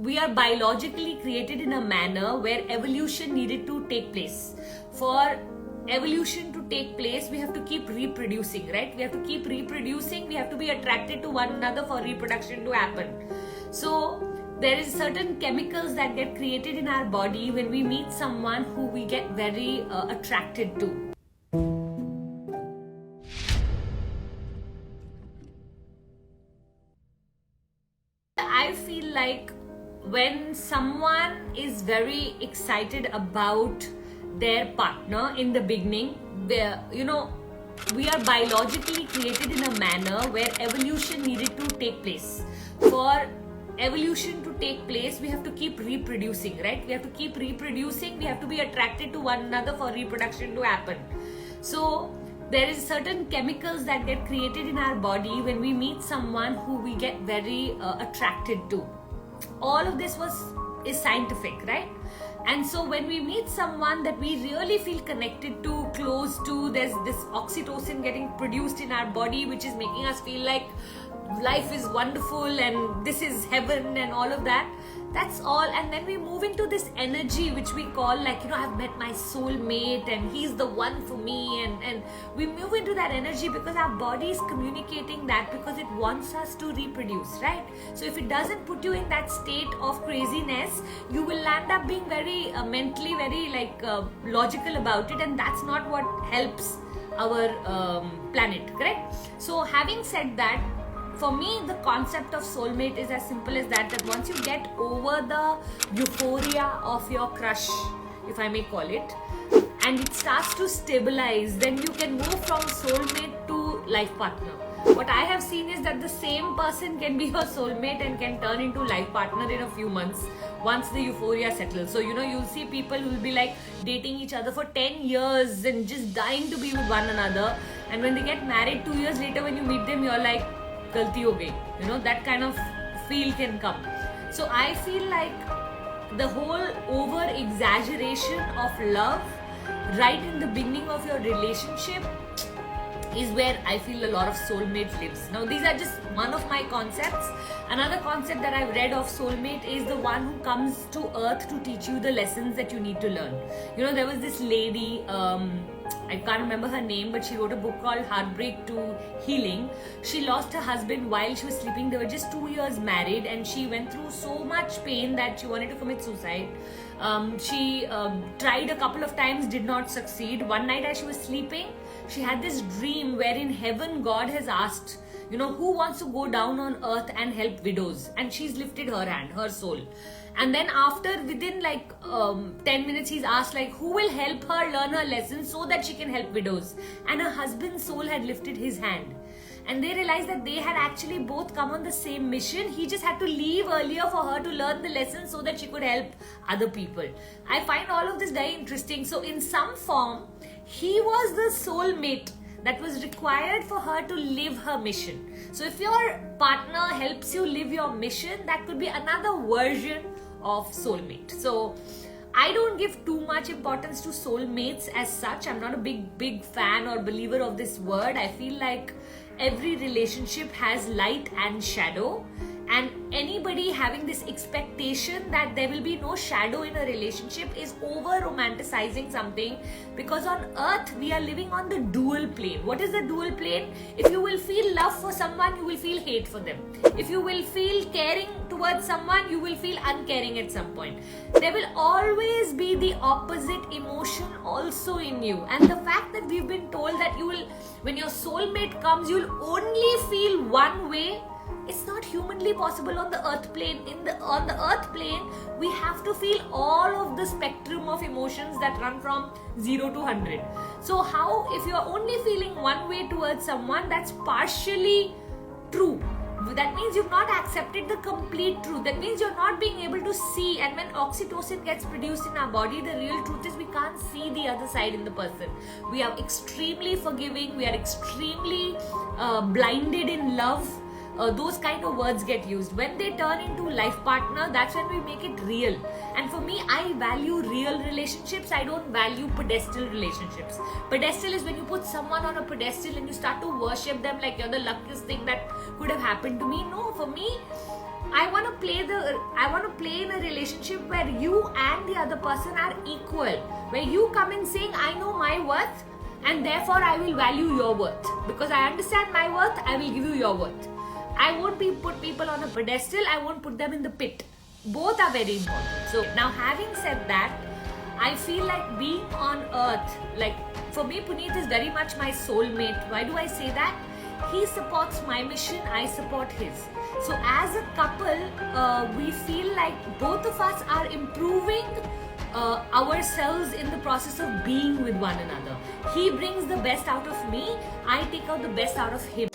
we are biologically created in a manner where evolution needed to take place. For evolution to take place, we have to keep reproducing, right? We have to keep reproducing. We have to be attracted to one another for reproduction to happen. So there is certain chemicals that get created in our body when we meet someone who we get very attracted to. I feel like when someone is very excited about their partner in the beginning, we are biologically created in a manner where evolution needed to take place. For evolution to take place, we have to keep reproducing, right? We have to keep reproducing. We have to be attracted to one another for reproduction to happen. So there is certain chemicals that get created in our body when we meet someone who we get very attracted to. All of this is scientific, right? And so when we meet someone that we really feel connected to, close to, there's this oxytocin getting produced in our body, which is making us feel like life is wonderful and this is heaven and all of that. That's all. And then we move into this energy which we call I've met my soulmate and he's the one for me, and we move into that energy because our body is communicating that because it wants us to reproduce, right? So if it doesn't put you in that state of craziness, you will end up being very mentally very logical about it, and that's not what helps our planet, correct? So having said that, for me, the concept of soulmate is as simple as that once you get over the euphoria of your crush, if I may call it, and it starts to stabilize, then you can move from soulmate to life partner. What I have seen is that the same person can be your soulmate and can turn into life partner in a few months once the euphoria settles. So, you'll see people who will be dating each other for 10 years and just dying to be with one another. And when they get married 2 years later, when you meet them, you're like, galti ho gayi. That kind of feel can come. So I feel like the whole over exaggeration of love right in the beginning of your relationship is where I feel a lot of soulmate lives. Now these are just one of my concepts. Another concept that I've read of soulmate is the one who comes to earth to teach you the lessons that you need to learn. There was this lady, I can't remember her name, but she wrote a book called Heartbreak to Healing. She lost her husband while she was sleeping. They were just 2 years married and she went through so much pain that she wanted to commit suicide. She tried a couple of times, did not succeed. One night as she was sleeping, she had this dream wherein heaven, God has asked, who wants to go down on earth and help widows? And she's lifted her hand, her soul. And then within 10 minutes, he's asked who will help her learn her lessons so that she can help widows? And her husband's soul had lifted his hand. And they realized that they had actually both come on the same mission. He just had to leave earlier for her to learn the lessons so that she could help other people. I find all of this very interesting. So in some form, he was the soulmate that was required for her to live her mission. So if your partner helps you live your mission, that could be another version of soulmate. So I don't give too much importance to soulmates as such. I'm not a big fan or believer of this word. I feel like every relationship has light and shadow, and anybody having this expectation that there will be no shadow in a relationship is over romanticizing something, because on earth we are living on the dual plane. What is the dual plane? If you will feel love for someone, you will feel hate for them. If you will feel caring towards someone, you will feel uncaring at some point. There will always be the opposite emotion also in you. And the fact that we've been told that when your soulmate comes, you'll only feel one way, it's not humanly possible on the earth plane. On the earth plane, we have to feel all of the spectrum of emotions that run from 0 to 100. So if you're only feeling one way towards someone, that's partially true. That means you've not accepted the complete truth. That means you're not being able to see. And when oxytocin gets produced in our body, the real truth is we can't see the other side in the person. We are extremely forgiving. We are extremely blinded in love. Those kind of words get used. When they turn into life partner, that's when we make it real. And for me, I value real relationships. I don't value pedestal relationships. Pedestal is when you put someone on a pedestal and you start to worship them like you're the luckiest thing that could have happened to me. No, for me, I want to play in a relationship where you and the other person are equal, where you come in saying, I know my worth and therefore I will value your worth. Because I understand my worth, I will give you your worth. I won't put people on a pedestal, I won't put them in the pit. Both are very important. So now, having said that, I feel like being on earth, like for me, Puneet is very much my soulmate. Why do I say that? He supports my mission, I support his. So as a couple, we feel like both of us are improving ourselves in the process of being with one another. He brings the best out of me, I take out the best out of him.